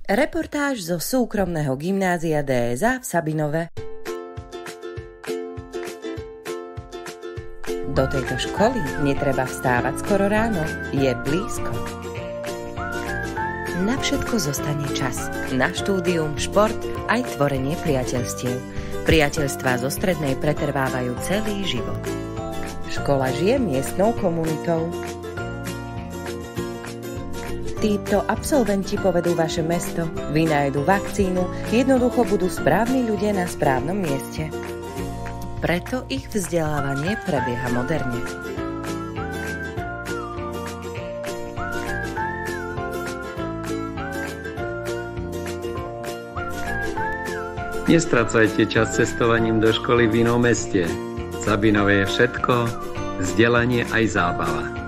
Reportáž zo súkromného gymnázia DSA v Sabinove. Do tejto školy netreba vstávať skoro ráno, je blízko. Na všetko zostane čas. Na štúdium, šport, aj tvorenie priateľstiev. Priateľstvá zo strednej pretrvávajú celý život. Škola žije miestnou komunitou. Títo absolventi povedú vaše mesto, vynájdu vakcínu, jednoducho budú správni ľudia na správnom mieste. Preto ich vzdelávanie prebieha moderne. Nestracajte čas cestovaním do školy v inom meste. V Sabinove je všetko, vzdelanie aj zábava.